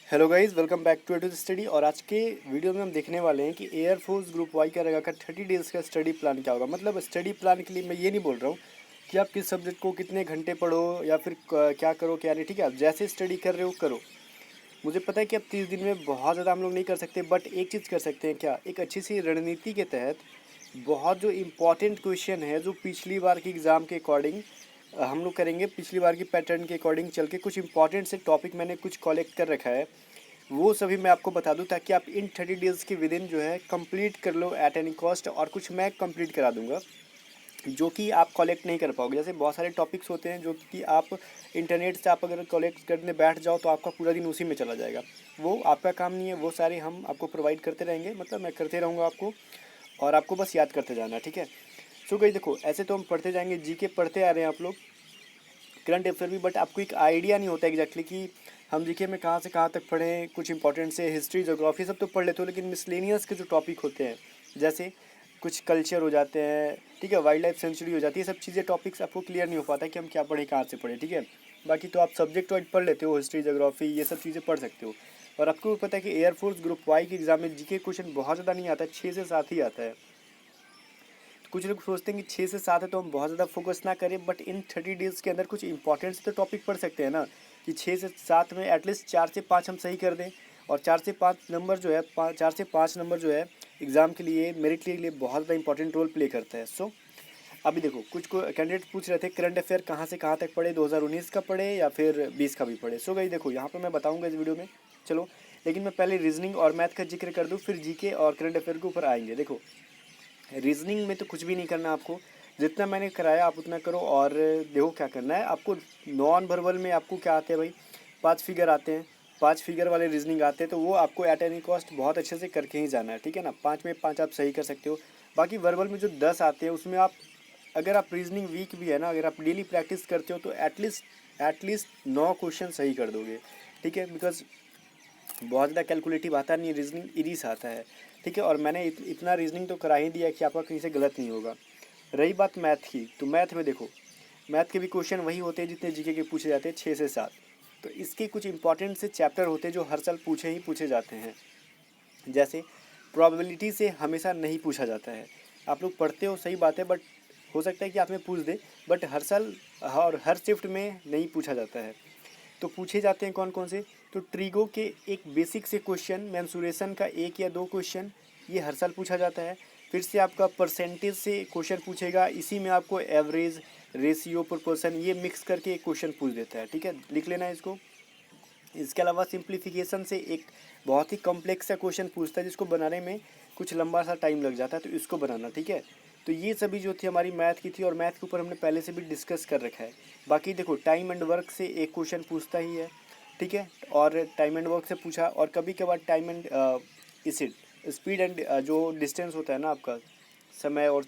Hello guys, welcome back to the study. और आज के वीडियो में हम देखने वाले हैं कि एयरफोर्स ग्रुप वाई का रहेगा का 30 डेज़ का स्टडी प्लान क्या होगा। मतलब स्टडी प्लान के लिए मैं ये नहीं बोल रहा हूँ कि आप किस सब्जेक्ट को कितने घंटे पढ़ो या फिर क्या करो क्या नहीं। ठीक है, आप जैसे स्टडी कर रहे हो करो। मुझे पता है कि अब 30 दिन में बहुत ज़्यादा हम लोग नहीं कर सकते, बट एक चीज़ कर सकते हैं, क्या एक अच्छी सी रणनीति के तहत बहुत जो इम्पोर्टेंट क्वेश्चन है जो पिछली बार की एग्ज़ाम के अकॉर्डिंग हम लोग करेंगे, पिछली बार की पैटर्न के अकॉर्डिंग चल के कुछ इंपॉर्टेंट से टॉपिक मैंने कुछ कलेक्ट कर रखा है, वो सभी मैं आपको बता दूं ताकि आप इन 30 डेज़ के विद इन जो है कंप्लीट कर लो एट एनी कॉस्ट। और कुछ मैं कंप्लीट करा दूंगा जो कि आप कलेक्ट नहीं कर पाओगे। जैसे बहुत सारे टॉपिक्स होते हैं जो कि आप इंटरनेट से आप अगर कलेक्ट करने बैठ जाओ तो आपका पूरा दिन उसी में चला जाएगा। वो आपका काम नहीं है, वो सारे हम आपको प्रोवाइड करते रहेंगे, मतलब मैं करते रहूँगा आपको, और आपको बस याद करते जाना। ठीक है। सो गई देखो, ऐसे तो हम पढ़ते जाएंगे, जीके पढ़ते आ रहे हैं आप लोग, करंट अफेयर भी, बट आपको एक आइडिया नहीं होता एग्जैक्टली कि हम जीके में कहाँ से कहाँ तक पढ़ें। कुछ इंपॉर्टेंट से हिस्ट्री जोग्राफी सब तो पढ़ लेते हो, लेकिन मिसलेनियस के जो टॉपिक होते हैं, जैसे कुछ कल्चर हो जाते हैं, ठीक है, वाइल्ड लाइफ सेंचुरी हो जाती है, सब चीज़ें टॉपिक्स आपको क्लियर नहीं हो पाता कि हम क्या पढ़ें कहाँ से पढ़ें। ठीक है, बाकी तो आप सब्जेक्ट वाइज पढ़ लेते हो, हिस्ट्री जोग्राफी ये सब चीज़ें पढ़ सकते हो। और आपको भी पता है कि एयरफोर्स ग्रुप वाई के एग्जाम में जीके क्वेश्चन बहुत ज़्यादा नहीं आता है, 6 से 7 ही आता है। कुछ लोग सोचते हैं कि 6 से 7 है तो हम बहुत ज़्यादा फोकस ना करें, बट इन 30 डेज़ के अंदर कुछ इंपॉर्टेंट तो टॉपिक पढ़ सकते हैं ना, कि 6 से 7 में एटलीस्ट 4 से 5 हम सही कर दें। और 4 से 5 नंबर जो है, 4 से 5 नंबर जो है एग्ज़ाम के लिए, मेरिट के लिए बहुत ज़्यादा इंपॉर्टेंट रोल प्ले करता है। सो अभी देखो, कुछ को कैंडिडेट पूछ रहे थे करंट अफेयर कहाँ से कहाँ तक पढ़े, 2019 का पढ़े या फिर 20 का भी पढ़े। सो गई देखो, यहाँ पर मैं बताऊँगा इस वीडियो में। चलो, लेकिन मैं पहले रीजनिंग और मैथ का जिक्र कर दूँ, फिर जीके और करंट अफेयर के ऊपर आएंगे। देखो, रीजनिंग में तो कुछ भी नहीं करना आपको, जितना मैंने कराया आप उतना करो। और देखो क्या करना है आपको, नॉन वर्बल में आपको क्या आते हैं भाई, 5 फिगर आते हैं, 5 फिगर वाले रीजनिंग आते हैं, तो वो आपको एट एनी कॉस्ट बहुत अच्छे से करके ही जाना है। ठीक है ना, 5 में 5 आप सही कर सकते हो। बाकी वर्बल में जो 10 आते हैं उसमें आप, अगर आप रीजनिंग वीक भी है ना, अगर आप डेली प्रैक्टिस करते हो तो एटलीस्ट 9 क्वेश्चन सही कर दोगे। ठीक है, बिकॉज बहुत ज़्यादा कैलकुलेटिव आता नहीं है रीजनिंग, इरीस आता है। ठीक है, और मैंने इतना रीजनिंग तो करा ही दिया कि आपका कहीं से गलत नहीं होगा। रही बात मैथ की, तो मैथ में देखो, मैथ के भी क्वेश्चन वही होते हैं जितने जीके के पूछे जाते हैं, 6 से 7। तो इसके कुछ इंपॉर्टेंट से चैप्टर होते हैं जो हर साल पूछे ही पूछे जाते हैं। जैसे प्रोबेबिलिटी से हमेशा नहीं पूछा जाता है, आप लोग पढ़ते हो सही बात है, बट हो सकता है कि आप में पूछ दे, बट हर साल और हर शिफ्ट में नहीं पूछा जाता है। तो पूछे जाते हैं कौन कौन से, तो ट्रीगो के एक बेसिक से क्वेश्चन, मैंसुरेशन का 1 या 2 क्वेश्चन, ये हर साल पूछा जाता है। फिर से आपका परसेंटेज से क्वेश्चन पूछेगा, इसी में आपको एवरेज, रेशियो, प्रोपोर्शन ये मिक्स करके एक क्वेश्चन पूछ देता है। ठीक है, लिख लेना है इसको। इसके अलावा सिंप्लीफिकेशन से एक बहुत ही कॉम्प्लेक्स सा क्वेश्चन पूछता है जिसको बनाने में कुछ लंबा सा टाइम लग जाता है, तो इसको बनाना। ठीक है, तो ये सभी जो थी हमारी मैथ की थी, और मैथ के ऊपर हमने पहले से भी डिस्कस कर रखा है। बाकी देखो, टाइम एंड वर्क से एक क्वेश्चन पूछता ही है। ठीक है, और टाइम एंड वर्क से पूछा, और कभी कभार टाइम एंड इसिड, स्पीड एंड जो डिस्टेंस होता है ना आपका, समय और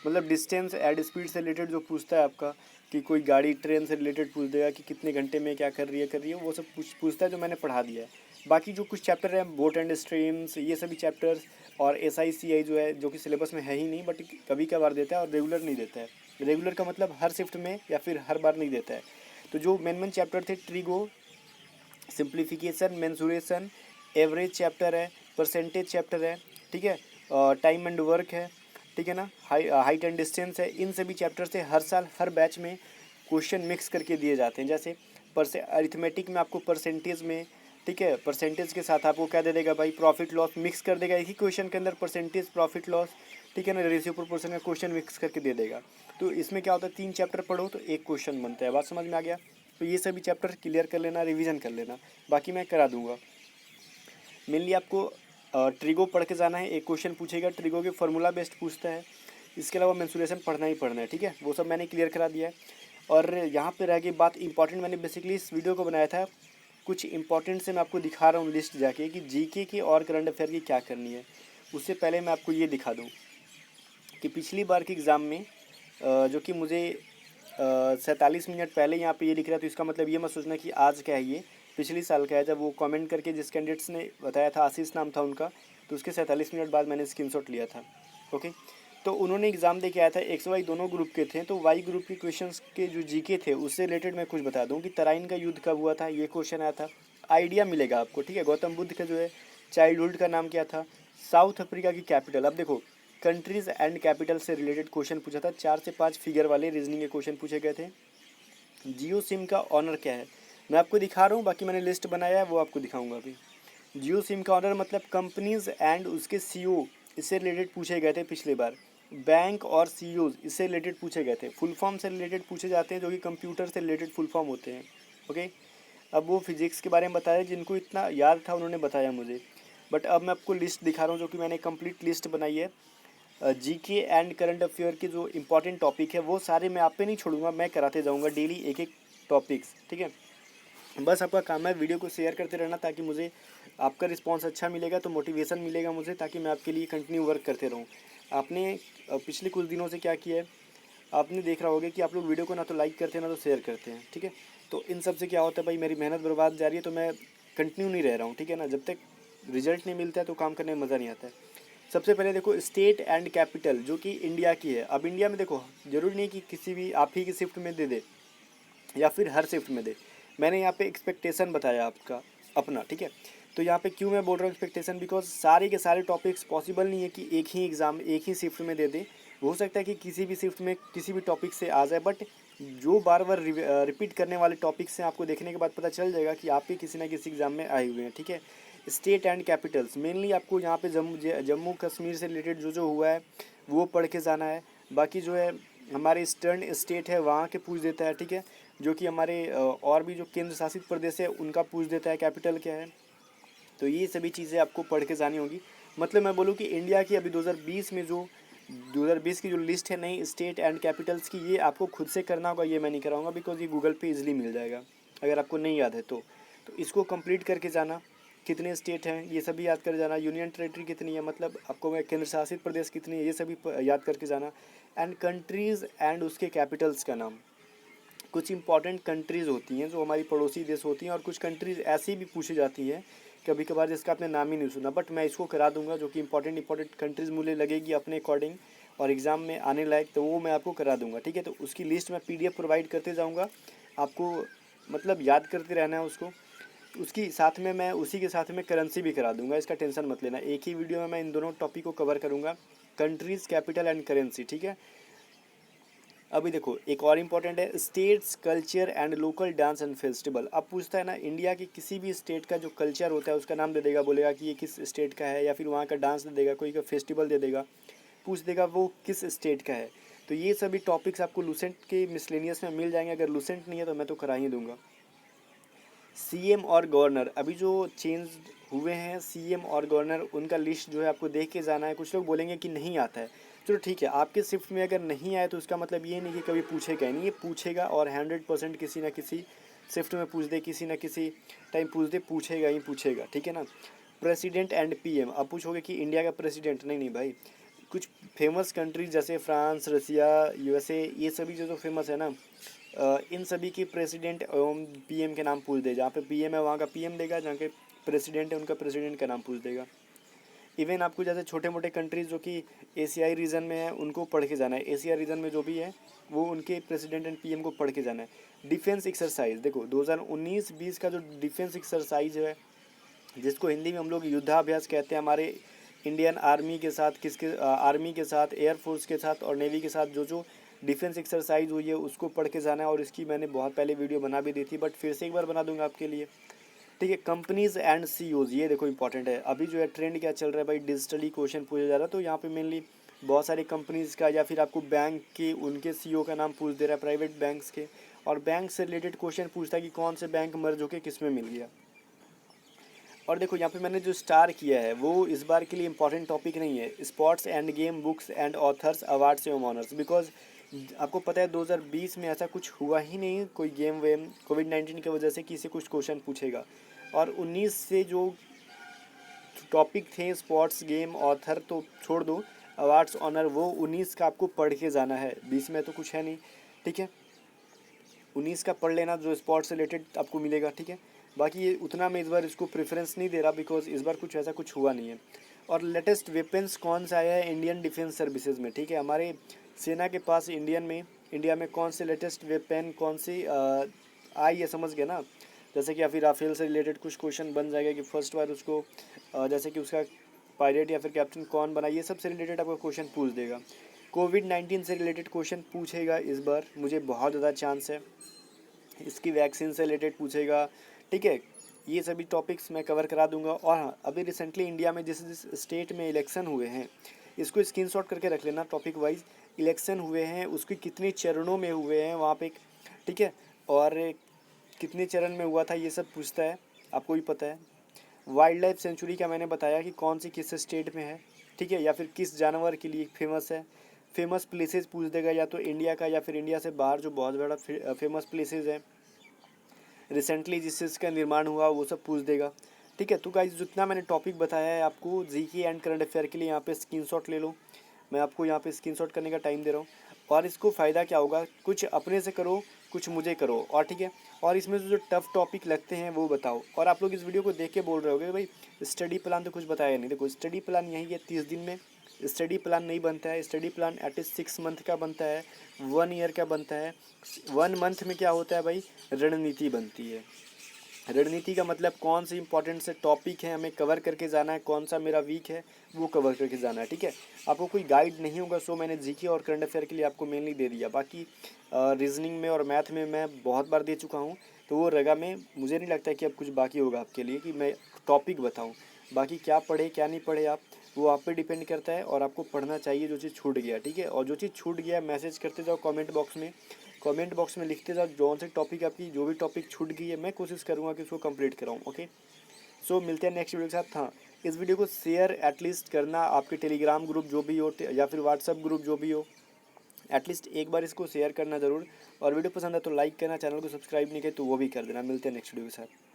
मतलब डिस्टेंस एंड स्पीड से रिलेटेड जो पूछता है आपका, कि कोई गाड़ी ट्रेन से रिलेटेड पूछ देगा कि कितने घंटे में क्या कर रही है, वो सब पूछता है, जो मैंने पढ़ा दिया है। बाकी जो कुछ चैप्टर हैं, बोट एंड स्ट्रीम्स, ये सभी चैप्टर्स, और SICI जो है, जो कि सिलेबस में है ही नहीं, बट कभी कभार देता है और रेगुलर नहीं देता है। रेगुलर का मतलब हर शिफ्ट में या फिर हर बार नहीं देता है। तो जो मेन चैप्टर थे, trigo, simplification, mensuration, average chapter है, परसेंटेज चैप्टर है, ठीक है, टाइम एंड वर्क है, ठीक है ना, हाइट एंड डिस्टेंस है, इन सभी चैप्टर से हर साल हर बैच में क्वेश्चन मिक्स करके दिए जाते हैं। जैसे अरिथमेटिक में आपको परसेंटेज में, ठीक है, परसेंटेज के साथ आपको क्या दे देगा भाई, प्रॉफिट लॉस मिक्स कर देगा एक ही क्वेश्चन के अंदर, परसेंटेज, प्रॉफिट लॉस, ठीक है ना, रेशियो प्रोपोर्शन का क्वेश्चन मिक्स करके दे देगा। तो इसमें क्या होता है, 3 चैप्टर पढ़ो तो एक क्वेश्चन बनता है। बात समझ में आ गया? तो ये सभी चैप्टर क्लियर कर लेना, रिवीजन कर लेना, बाकी मैं करा दूंगा। मेनली आपको ट्रिगो पढ़ के जाना है, एक क्वेश्चन पूछेगा, ट्रिगो के फार्मूला बेस्ड पूछता है। इसके अलावा मेंसुरेशन पढ़ना ही पढ़ना है। ठीक है, वो सब मैंने क्लियर करा दिया है। और यहाँ पे रह गई बात इंपॉर्टेंट, मैंने बेसिकली इस वीडियो को बनाया था कुछ इंपॉर्टेंट से मैं आपको दिखा रहा हूँ लिस्ट जाके, कि जीके की और करंट अफेयर की क्या करनी है। उससे पहले मैं आपको ये दिखा दूँ कि पिछली बार के एग्ज़ाम में जो कि मुझे 47 मिनट पहले यहाँ पे ये दिख रहा है, तो इसका मतलब ये मत सोचना कि आज का है, ये पिछले साल का है। जब वो कमेंट करके जिस कैंडिडेट्स ने बताया था, आशीष नाम था उनका, तो उसके 47 मिनट बाद मैंने स्क्रीनशॉट लिया था। ओके, तो उन्होंने एग्ज़ाम दे के आया था, एक्स वाई दोनों ग्रुप के थे। तो वाई ग्रुप के क्वेश्चंस के जो जीके थे उससे रिलेटेड मैं कुछ बता दूं कि तराइन का युद्ध कब हुआ था, ये क्वेश्चन आया था। आइडिया मिलेगा आपको, ठीक है। गौतम बुद्ध का जो है चाइल्डहुड का नाम क्या था, साउथ अफ्रीका की कैपिटल। अब देखो कंट्रीज एंड कैपिटल से रिलेटेड क्वेश्चन पूछा था, 4 से 5 फिगर वाले रीजनिंग के क्वेश्चन पूछे गए थे। जियो सिम का ऑनर क्या है, मैं आपको दिखा रहा हूँ, बाकी मैंने लिस्ट बनाया है वो आपको दिखाऊंगा अभी। जियो सिम का ऑनर मतलब कंपनीज एंड उसके सीईओ, इससे रिलेटेड पूछे गए थे पिछली बार। बैंक और सीईओ इससे रिलेटेड पूछे गए थे। फुल फॉर्म से रिलेटेड पूछे जाते हैं जो कि कंप्यूटर से रिलेटेड फुल फॉर्म होते हैं, ओके। अब वो फिजिक्स के बारे में बताया, जिनको इतना याद था उन्होंने बताया मुझे। बट अब मैं आपको लिस्ट दिखा रहा हूँ जो कि मैंने कंप्लीट लिस्ट बनाई है। जीके एंड करंट अफेयर के जो इंपॉर्टेंट टॉपिक है वो सारे मैं आप पे नहीं छोड़ूंगा, मैं कराते जाऊँगा डेली एक एक टॉपिक्स, ठीक है। बस आपका काम है वीडियो को शेयर करते रहना, ताकि मुझे आपका रिस्पांस अच्छा मिलेगा तो मोटिवेशन मिलेगा मुझे, ताकि मैं आपके लिए कंटिन्यू वर्क करते रहूँ। आपने पिछले कुछ दिनों से क्या किया है, आपने देख रहा होगा कि आप लोग वीडियो को ना तो लाइक करते हैं ना तो शेयर करते हैं, ठीक है। तो इन सब से क्या होता है भाई, मेरी मेहनत बर्बाद जा रही है, तो मैं कंटिन्यू नहीं रह रहा हूँ, ठीक है ना। जब तक रिजल्ट नहीं मिलता है तो काम करने में मज़ा नहीं आता है। सबसे पहले देखो स्टेट एंड कैपिटल जो कि इंडिया की है। अब इंडिया में देखो जरूरी नहीं कि किसी भी आप ही की शिफ्ट में दे दे या फिर हर शिफ्ट में दे। मैंने यहाँ पे एक्सपेक्टेशन बताया आपका अपना, ठीक है। तो यहाँ पे क्यों मैं बोल रहा हूँ एक्सपेक्टेशन, बिकॉज सारे के सारे टॉपिक्स पॉसिबल नहीं है कि एक ही एग्ज़ाम एक ही शिफ्ट में दे दे। हो सकता है कि किसी भी शिफ्ट में किसी भी टॉपिक से आ जाए, बट जो बार बार रिपीट करने वाले टॉपिक्स हैं आपको देखने के बाद पता चल जाएगा कि आप भी किसी ना किसी एग्ज़ाम में आए हुए हैं, ठीक है। स्टेट एंड कैपिटल्स मेनली आपको यहाँ पे जम्मू कश्मीर से रिलेटेड जो जो हुआ है वो पढ़ के जाना है। बाकी जो है हमारे ईस्टर्न स्टेट है वहाँ के पूछ देता है, ठीक है। जो कि हमारे और भी जो केंद्र शासित प्रदेश है उनका पूछ देता है कैपिटल क्या है। तो ये सभी चीज़ें आपको पढ़ के जानी होगी। मतलब मैं बोलूँ कि इंडिया की अभी 2020 में जो 2020 की जो लिस्ट है नई स्टेट एंड कैपिटल्स की, ये आपको खुद से करना होगा, ये मैं नहीं कराऊंगा, बिकॉज ये गूगल पे इजीली मिल जाएगा अगर आपको नहीं याद है तो इसको कंप्लीट करके जाना। कितने स्टेट हैं ये सभी याद कर जाना, यूनियन टेरेटरी कितनी है, मतलब आपको मैं केंद्र शासित प्रदेश कितनी है ये सभी याद करके जाना। एंड कंट्रीज़ एंड उसके कैपिटल्स का नाम। कुछ इंपॉर्टेंट कंट्रीज़ होती हैं जो हमारी पड़ोसी देश होती हैं, और कुछ कंट्रीज़ ऐसी भी पूछी जाती हैं कभी कभार जिसका आपने नाम ही नहीं सुना, बट मैं इसको करा दूंगा जो कि इंपॉर्टेंट कंट्रीज़ मुझे लगेगी अपने अकॉर्डिंग और एग्ज़ाम में आने लायक, तो वो मैं आपको करा दूंगा, ठीक है। तो उसकी लिस्ट मैं पीडीएफ प्रोवाइड करते जाऊंगा आपको, मतलब याद करते रहना है उसको। उसकी साथ में मैं उसी के साथ में करेंसी भी करा दूंगा, इसका टेंशन मत लेना। एक ही वीडियो में मैं इन दोनों टॉपिक को कवर करूँगा, कंट्रीज़ कैपिटल एंड करेंसी, ठीक है। अभी देखो एक और इम्पॉर्टेंट है states culture and local dance and festival. अब पूछता है ना इंडिया की किसी भी स्टेट का जो कल्चर होता है उसका नाम दे देगा, बोलेगा कि ये किस स्टेट का है, या फिर वहाँ का डांस दे देगा, कोई का फेस्टिवल दे देगा, पूछ देगा वो किस स्टेट का है। तो ये सभी टॉपिक्स आपको लूसेंट के मिसलेनियस में मिल जाएंगे, अगर लूसेंट नहीं है तो मैं तो करा ही दूंगा। सीएम और गवर्नर अभी जो चेंज हुए हैं, सीएम और गवर्नर उनका लिस्ट जो है आपको देख के जाना है। कुछ लोग बोलेंगे कि नहीं आता है, चलो ठीक है, आपके शिफ्ट में अगर नहीं आए तो उसका मतलब ये नहीं कि कभी पूछेगा ही नहीं, ये पूछेगा और 100% किसी ना किसी शिफ्ट में पूछ दे, किसी ना किसी टाइम पूछ दे, पूछेगा ही पूछेगा, ठीक है ना। प्रेसिडेंट एंड पीएम, अब पूछोगे कि इंडिया का प्रेसिडेंट, नहीं नहीं भाई, कुछ फेमस कंट्रीज जैसे फ्रांस, रसिया, यूएसए, ये सभी जो जो फेमस है ना, इन सभी के प्रेसिडेंट एवं पीएम के नाम पूछ दे। जहाँ पे पीएम है वहाँ का पीएम देगा, जहाँ के प्रेसिडेंट है उनका प्रेसिडेंट का नाम पूछ देगा। इवन आपको जैसे छोटे मोटे कंट्रीज़ जो कि एशियाई रीजन में है उनको पढ़ के जाना है, एशिया रीजन में जो भी है वो उनके प्रेसिडेंट एंड पीएम को पढ़ के जाना है। डिफेंस एक्सरसाइज देखो 2019-20 का जो डिफेंस एक्सरसाइज है, जिसको हिंदी में हम लोग युद्धाभ्यास कहते हैं, हमारे इंडियन आर्मी के साथ आर्मी के साथ, एयरफोर्स के साथ और नेवी के साथ जो जो डिफेंस एक्सरसाइज हुई है उसको पढ़ के जाना है। और इसकी मैंने बहुत पहले वीडियो बना भी दी थी, बट फिर से एक बार बना दूंगा आपके लिए, ठीक है। कंपनीज एंड सीईओज, ये देखो इंपॉर्टेंट है। अभी जो है ट्रेंड क्या चल रहा है भाई, डिजिटली क्वेश्चन पूछा जा रहा है, तो यहाँ पे मेनली बहुत सारे कंपनीज का या फिर आपको बैंक के उनके सीईओ का नाम पूछ दे रहा है, प्राइवेट बैंक्स के, और बैंक से रिलेटेड क्वेश्चन पूछता है कि कौन से बैंक मर्ज होकर किस में मिल गया। और देखो यहाँ पे मैंने जो स्टार किया है वो इस बार के लिए इंपॉर्टेंट टॉपिक नहीं है, sports end game books and authors awards एवं ऑनर्स, बिकॉज आपको पता है 2020 में ऐसा कुछ हुआ ही नहीं कोई गेम वेम, कोविड-19 की वजह से किसी कुछ क्वेश्चन पूछेगा। और 19 से जो टॉपिक थे स्पोर्ट्स गेम ऑथर तो छोड़ दो, अवार्ड्स ऑनर वो 19 का आपको पढ़ के जाना है, 20 में तो कुछ है नहीं, ठीक है। 19 का पढ़ लेना जो स्पोर्ट्स से रिलेटेड आपको मिलेगा, ठीक है। बाकी ये उतना मैं इस बार इसको प्रेफरेंस नहीं दे रहा, बिकॉज इस बार कुछ ऐसा कुछ हुआ नहीं है। और लेटेस्ट वेपन्स कौन सा आया है इंडियन डिफेंस सर्विसेज में, ठीक है। हमारे सेना के पास इंडिया में कौन से लेटेस्ट वेपन कौन सी आई है, समझ गए ना। जैसे कि या फिर राफेल से रिलेटेड कुछ क्वेश्चन बन जाएगा कि फर्स्ट बार उसको जैसे कि उसका पायलट या फिर कैप्टन कौन बना, ये सब से रिलेटेड आपका क्वेश्चन पूछ देगा। कोविड-19 से रिलेटेड क्वेश्चन पूछेगा इस बार, मुझे बहुत ज़्यादा चांस है। इसकी वैक्सीन से रिलेटेड पूछेगा, ठीक है। ये सभी टॉपिक्स मैं कवर करा दूंगा। और हाँ, अभी रिसेंटली इंडिया में जिस जिस स्टेट में इलेक्शन हुए हैं, इसको स्क्रीनशॉट करके रख लेना टॉपिक वाइज। इलेक्शन हुए हैं, उसके कितने चरणों में हुए हैं वहाँ पे, ठीक है, और कितने चरण में हुआ था, ये सब पूछता है, आपको भी पता है। वाइल्ड लाइफ सेंचुरी का मैंने बताया कि कौन सी किस स्टेट में है, ठीक है, या फिर किस जानवर के लिए फेमस है। फेमस प्लेसेस पूछ देगा, या तो इंडिया का या फिर इंडिया से बाहर जो बहुत बड़ा फेमस प्लेसेस है रिसेंटली जिस चीज़ का निर्माण हुआ, वो सब पूछ देगा, ठीक है। तो गाइस जितना मैंने टॉपिक बताया है आपको जीके एंड करंट अफेयर के लिए, यहाँ पे स्क्रीनशॉट ले लो। मैं आपको यहाँ पे स्क्रीनशॉट करने का टाइम दे रहा हूँ। और इसको फ़ायदा क्या होगा, कुछ अपने से करो, कुछ मुझे करो, और ठीक है। और इसमें जो टफ टॉपिक लगते हैं वो बताओ। और आप लोग इस वीडियो को देख के बोल रहे होगे भाई स्टडी प्लान तो कुछ बताया नहीं। देखो स्टडी प्लान यही है, 30 दिन में स्टडी प्लान नहीं बनता है। स्टडी प्लान एटलीस्ट 6 मंथ का बनता है, 1 ईयर का बनता है। 1 मंथ में क्या होता है भाई, रणनीति बनती है। रणनीति का मतलब कौन से इंपॉर्टेंट से टॉपिक हैं हमें कवर करके जाना है, कौन सा मेरा वीक है वो कवर करके जाना है, ठीक है। आपको कोई गाइड नहीं होगा, सो मैंने जीके और करंट अफेयर के लिए आपको मेनली दे दिया। बाकी रीजनिंग में और मैथ में मैं बहुत बार दे चुका हूँ, तो वो रगा में मुझे नहीं लगता कि अब कुछ बाकी होगा आपके लिए कि मैं टॉपिक बताऊँ। बाकी क्या पढ़े क्या नहीं पढ़े आप, वो आप पे डिपेंड करता है, और आपको पढ़ना चाहिए जो चीज़ छूट गया, ठीक है। और जो चीज़ छूट गया मैसेज करते जाओ कमेंट बॉक्स में लिखते जाओ जौन से टॉपिक आपकी जो भी टॉपिक छूट गई है, मैं कोशिश करूँगा कि उसको कंप्लीट कराऊँ, ओके। सो मिलते हैं नेक्स्ट वीडियो के साथ। हाँ, इस वीडियो को शेयर एटलीस्ट करना, आपके टेलीग्राम ग्रुप जो भी हो या फिर व्हाट्सअप ग्रुप जो भी हो, एटलीस्ट एक बार इसको शेयर करना ज़रूर। और वीडियो पसंद है तो लाइक करना, चैनल को सब्सक्राइब नहीं किया तो वो भी कर देना। मिलते हैं नेक्स्ट वीडियो के साथ।